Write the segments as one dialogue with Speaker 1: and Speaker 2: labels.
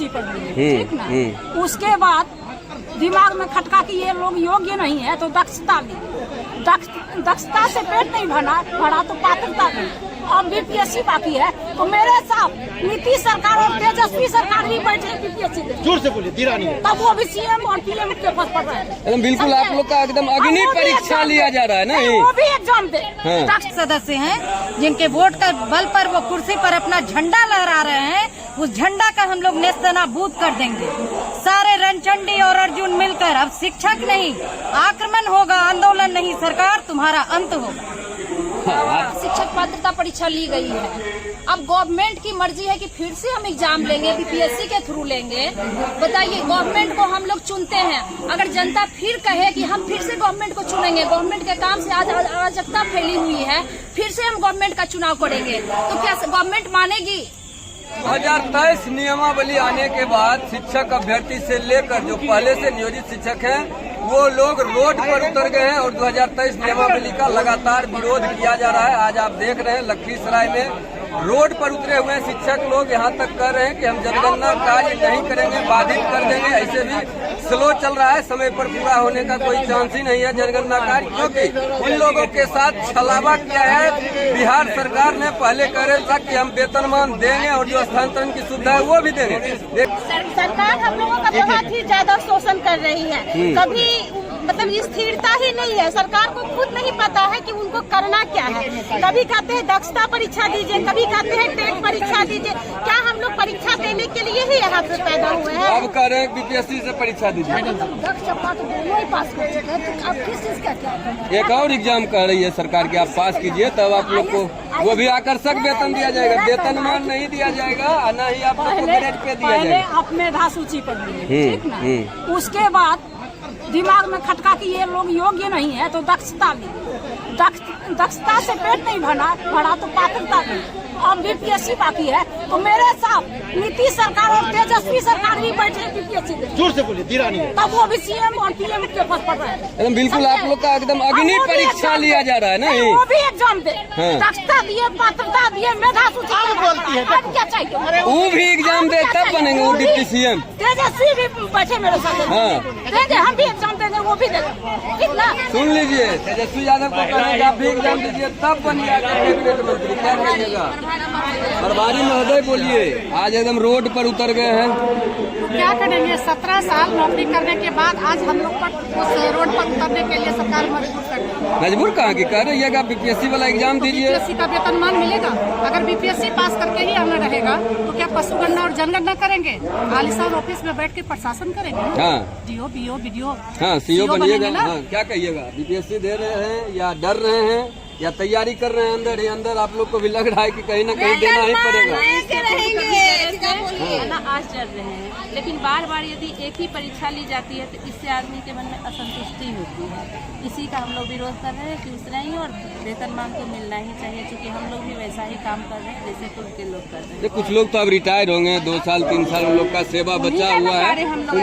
Speaker 1: सूची पर ठीक ना। उसके बाद दिमाग में खटका कि ये लोग योग्य नहीं है तो दक्षता ली, दक्षता से पेट नहीं भरा तो पात्रता ली। अब बीपीएससी बाकी है तो मेरे साथ नीतीश सरकार और तेजस्वी सरकार भी बैठे बीपीएससी
Speaker 2: जोर से बोलिए, धीरा नहीं,
Speaker 1: तब वो भी सीएम और पीएम के पद पर रहे।
Speaker 3: एकदम बिल्कुल आप लोग का एकदम अग्नि परीक्षा लिया जा रहा है ना,
Speaker 1: वो भी एग्जाम दे।
Speaker 4: सदस्य हैं जिनके वोट का बल पर वो कुर्सी पर अपना झंडा लहरा रहे हैं, उस झंडा का हम लोग नेस्तनाबूद कर देंगे। सारे रणचंडी और अर्जुन मिलकर अब शिक्षक नहीं, आक्रमण होगा, आंदोलन नहीं, सरकार तुम्हारा अंत होगा।
Speaker 5: शिक्षक पात्रता परीक्षा ली गई है, अब गवर्नमेंट की मर्जी है कि फिर से हम एग्जाम लेंगे, बीपीएससी के थ्रू लेंगे। बताइए, गवर्नमेंट को हम लोग चुनते हैं, अगर जनता फिर कहे कि हम फिर से गवर्नमेंट को चुनेंगे, गवर्नमेंट के काम से आज अराजकता फैली हुई है, फिर से हम गवर्नमेंट का चुनाव करेंगे, तो क्या गवर्नमेंट मानेगी?
Speaker 3: 2023 नियमावली आने के बाद शिक्षक अभ्यर्थी से लेकर जो पहले से नियोजित शिक्षक हैं वो लोग रोड पर उतर गए हैं और 2023 नियमावली का लगातार विरोध किया जा रहा है। आज आप देख रहे हैं लखीसराय में रोड पर उतरे हुए शिक्षक लोग यहाँ तक कह रहे हैं कि हम जनगणना कार्य नहीं करेंगे, बाधित कर देंगे। ऐसे भी स्लो चल रहा है, समय पर पूरा होने का कोई चांस ही नहीं है जनगणना कार्य, क्योंकि उन लोगों के साथ छलावा किया है बिहार सरकार ने। पहले कह रहे था कि हम वेतनमान देंगे और जो स्थानांतरण की सुविधा है वो भी देंगे।
Speaker 6: सरकार हम लोगों का बहुत ही ज्यादा शोषण कर रही है, कभी मतलब स्थिरता ही नहीं है। सरकार को खुद नहीं पता है कि उनको करना क्या है। कभी कहते हैं दक्षता परीक्षा दीजिए, कभी कहते हैं टेट परीक्षा दीजिए। क्या हम लोग परीक्षा देने के लिए ही यहाँ पे पैदा हुए हैं?
Speaker 3: अब कह रहे हैं बीपीएससी से परीक्षा दीजिए।
Speaker 6: दोनों ही पास कर चुके हैं, तो अब किस चीज का क्या?
Speaker 3: एक और एग्जाम कह रही है सरकार की, आप पास कीजिए तब आप लोग को वो भी आकर्षक वेतन दिया जाएगा, वेतनमान नहीं दिया जाएगा, न ही आप लोग को ग्रेड पे दिया जाएगा।
Speaker 1: अब मेधा सूची पर ठीक ना। उसके बाद दिमाग में खटका कि ये लोग योग्य नहीं है तो दक्षता ली, दक्षता से पेट नहीं भरा तो पात्रता ली। अब बीपीएससी बाकी है तो मेरे साथ नीतीश सरकार और तेजस्वी सरकार भी बैठे बीपीएससी।
Speaker 2: जोर से बोलिए, धीरा नहीं,
Speaker 1: तब वो भी सीएम और पीएम के पद पर रहे।
Speaker 3: एकदम बिल्कुल आप लोग का एकदम अग्नि परीक्षा लिया जा रहा है ना,
Speaker 1: वो भी एग्जाम दे। दक्षता दिए, पात्रता दिए, मेधा सूची
Speaker 2: बोलती है,
Speaker 1: अब क्या चाहिए?
Speaker 3: वो भी एग्जाम दे तब बनेंगे वो डिप्टी सीएम।
Speaker 1: तेजस्वी भी बैठे मेरे साथ, देंगे, हम भी एग्जाम देंगे, वो भी देंगे, ठीक ना।
Speaker 3: सुन लीजिए, तेजस्वी यादव को कहना कि आप भी एग्जाम दीजिए तब बनिए कैबिनेट मंत्री। क्या कहिएगा? प्रभारी महोदय बोलिए, आज एकदम रोड पर उतर गए हैं।
Speaker 4: तो क्या करेंगे? 17 साल नौकरी करने के बाद आज हम लोग पर उस रोड पर उतरने के लिए सरकार मजबूर कर रही है।
Speaker 3: मजबूर कहाँ की? कह रही है कि आप बीपीएससी वाला एग्जाम दीजिए।
Speaker 4: बीपीएससी का वेतनमान मिलेगा। अगर बीपीएससी पास करके ही हमें रहेगा तो क्या पशुगणना और जनगणना करेंगे? आलिशान ऑफिस में बैठ के प्रशासन करेंगे।
Speaker 3: हाँ,
Speaker 4: डीओ, बीओ, बीडीओ,
Speaker 3: हाँ, सीओ बनिएगा। हाँ, क्या कहिएगा? बीपीएससी दे रहे हैं या डर रहे हैं या तैयारी कर रहे हैं अंदर ही अंदर? आप लोग को भी लग रहा है कि कहीं ना कहीं देना ही पड़ेगा।
Speaker 5: आज डर रहे हैं, लेकिन बार बार यदि एक ही परीक्षा ली जाती है तो इससे आदमी के मन में असंतुष्टि होती है। इसी का हम लोग विरोध कर रहे हैं कि उतना ही और वेतनमान तो मिलना ही चाहिए, क्योंकि हम लोग भी वैसा ही काम कर रहे हैं जैसे कुल के लोग कर रहे हैं।
Speaker 3: कुछ लोग तो अब रिटायर होंगे, 2 साल 3 साल उन लोग का सेवा बचा हुआ है,
Speaker 5: हम लोग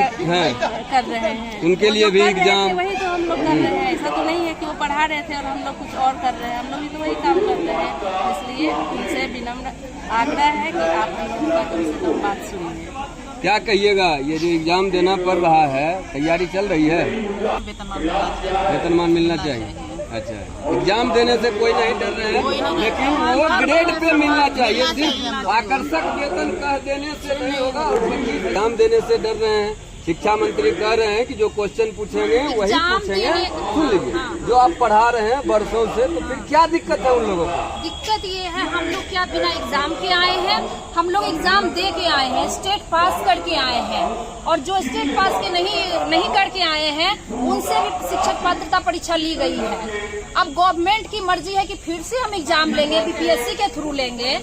Speaker 5: कर रहे हैं।
Speaker 3: उनके लिए भी एग्जाम
Speaker 5: वही तो हम लोग कर रहे हैं। ऐसा तो नहीं है कि वो पढ़ा रहे थे और हम लोग कुछ और कर रहे हैं, हम लोग भी तो वही काम कर रहे हैं। इसलिए उनसे विनम्र आग्रह है कि आप हम लोगों का कम से कम बात सुनिए।
Speaker 3: क्या कहिएगा? ये जो एग्जाम देना पड़ रहा है, तैयारी चल रही है? वेतनमान मिलना चाहिए। अच्छा, एग्जाम देने से कोई नहीं डर रहे हैं, लेकिन वो ग्रेड पे मिलना चाहिए। सिर्फ आकर्षक वेतन कह देने से नहीं होगा, एग्जाम देने से डर रहे हैं। शिक्षा मंत्री कह रहे हैं कि जो क्वेश्चन पूछेंगे वही पूछेंगे। सुन लीजिए, जो आप पढ़ा रहे हैं बरसों से, तो फिर क्या दिक्कत है उन लोगों को?
Speaker 5: दिक्कत ये है, हम लोग क्या बिना एग्जाम के आए हैं? हम लोग एग्जाम दे के आए हैं, स्टेट पास करके आए हैं, और जो स्टेट पास के नहीं करके आए हैं उनसे भी शिक्षक पात्रता परीक्षा ली गई है। अब गवर्नमेंट की मर्जी है कि फिर से हम एग्जाम लेंगे, बीपीएससी के थ्रू लेंगे।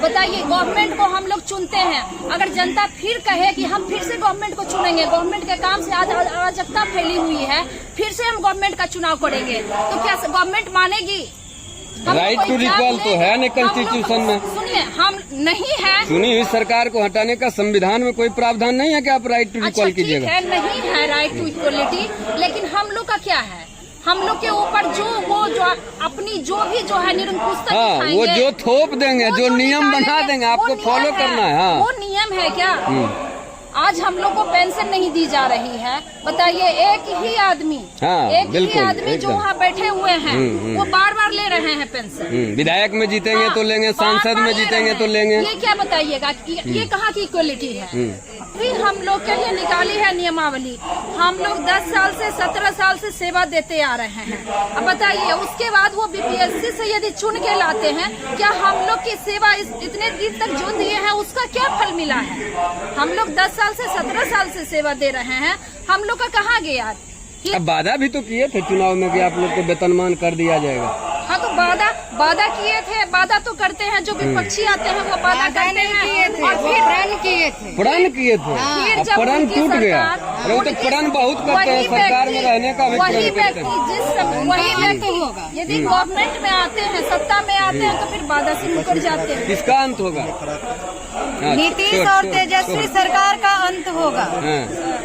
Speaker 5: बताइए, गवर्नमेंट को हम लोग चुनते हैं, अगर जनता फिर कहे कि हम फिर से गवर्नमेंट को चुनेंगे, गवर्नमेंट के काम से आज अराजकता फैली हुई है, फिर से हम गवर्नमेंट का चुनाव करेंगे, तो क्या गवर्नमेंट मानेगी?
Speaker 3: राइट टू रिकॉल तो है नहीं कॉन्स्टिट्यूशन में।
Speaker 5: सुनिए, हम नहीं है,
Speaker 3: सुनी हुई सरकार को हटाने का संविधान में कोई प्रावधान नहीं है कि आप राइट टू रिकॉल कीजिएगा।
Speaker 5: नहीं है राइट टू इक्वलिटी, लेकिन हम लोग का क्या है? हम लोग के ऊपर जो अपनी जो है निरंकुशता,
Speaker 3: हाँ, वो जो थोप देंगे, जो नियम बना देंगे, आपको फॉलो करना है। हाँ,
Speaker 5: वो नियम है क्या? आज हम लोग को पेंशन नहीं दी जा रही है। बताइए, एक ही आदमी जो वहाँ बैठे हुए हैं वो बार बार ले रहे हैं पेंशन।
Speaker 3: विधायक में जीतेंगे तो लेंगे, सांसद में जीतेंगे तो लेंगे।
Speaker 5: ये क्या बताइएगा, ये कहाँ की इक्वलिटी है? फिर हम लोग के लिए निकाली है नियमावली। हम लोग 10 साल से 17 साल से सेवा देते आ रहे हैं। अब बताइए, उसके बाद वो बीपीएससी से यदि चुन के लाते हैं, क्या हम लोग की सेवा इतने दिन तक जो दिए हैं उसका क्या फल मिला है? हम लोग 10 साल से 17 साल से सेवा दे रहे हैं, हम लोग का कहाँ गया?
Speaker 3: अब वादा भी तो किए थे चुनाव में कि आप लोग को वेतनमान कर दिया जाएगा।
Speaker 5: हाँ, तो वादा किए थे, वादा तो करते हैं। जो विपक्षी आते हैं वो वादा करते हैं और फिर
Speaker 3: प्रण किए थे।
Speaker 5: फिर जब
Speaker 3: प्रण टूट गया। वो तो प्रण बहुत करते हैं, सरकार में रहने का भी
Speaker 5: वही व्यक्ति
Speaker 4: होगा।
Speaker 5: यदि गवर्नमेंट में आते हैं, सत्ता में आते हैं, तो फिर वादा से मुकर जाते हैं।
Speaker 3: किसका अंत होगा?
Speaker 4: नीतीश और तेजस्वी सरकार का अंत होगा।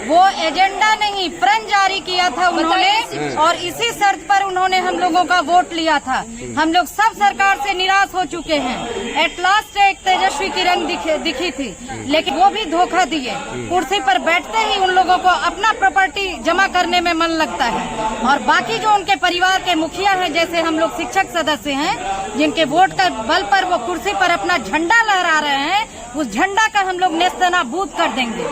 Speaker 4: वो एजेंडा नहीं, प्रण जारी किया था उन्होंने, और इसी शर्त पर उन्होंने हम लोगों का वोट लिया था। हम लोग सब सरकार से निराश हो चुके हैं। एट लास्ट एक तेजस्वी किरण दिखी थी, लेकिन वो भी धोखा दिए। कुर्सी पर बैठते ही उन लोगों को अपना प्रॉपर्टी जमा करने में मन लगता है, और बाकी जो उनके परिवार के मुखिया हैं, जैसे हम लोग शिक्षक सदस्य हैं, जिनके वोट के बल पर वो कुर्सी पर अपना झंडा लहरा रहे हैं, उस झंडा का हम लोग नेस्तनाबूद कर देंगे।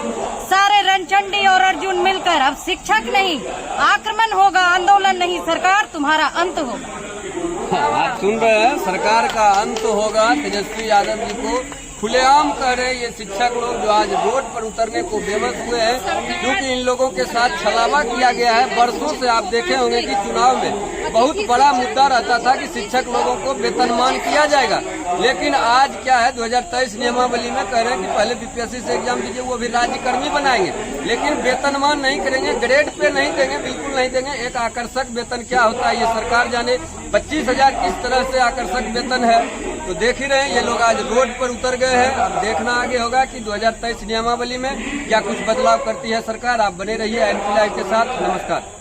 Speaker 4: सारे रणचंडी और अर्जुन मिलकर। अब शिक्षक नहीं, आक्रमण होगा, आंदोलन नहीं, सरकार तुम्हारा अंत होगा।
Speaker 3: आप सुन रहे हैं, सरकार का अंत होगा। तेजस्वी यादव जी को खुलेआम कह रहे ये शिक्षक लोग जो आज रोड पर उतरने को बेबस हुए हैं, क्योंकि इन लोगों के साथ छलावा किया गया है। बरसों से आप देखे होंगे कि चुनाव में बहुत बड़ा मुद्दा रहता था कि शिक्षक लोगों को वेतनमान किया जाएगा, लेकिन आज क्या है, 2023 नियमावली में कह रहे हैं कि पहले बीपीएससी से एग्जाम दीजिए, वो भी राज्यकर्मी बनाएंगे, लेकिन वेतनमान नहीं करेंगे, ग्रेड पे नहीं देंगे, बिल्कुल नहीं देंगे। एक आकर्षक वेतन क्या होता है ये सरकार जाने। 25,000 किस तरह से आकर्षक वेतन है, तो देख ही रहे हैं। ये लोग आज रोड पर उतर गए हैं। अब देखना आगे होगा कि 2023 नियमावली में क्या कुछ बदलाव करती है सरकार। आप बने रहिए NP लाइव के साथ। नमस्कार।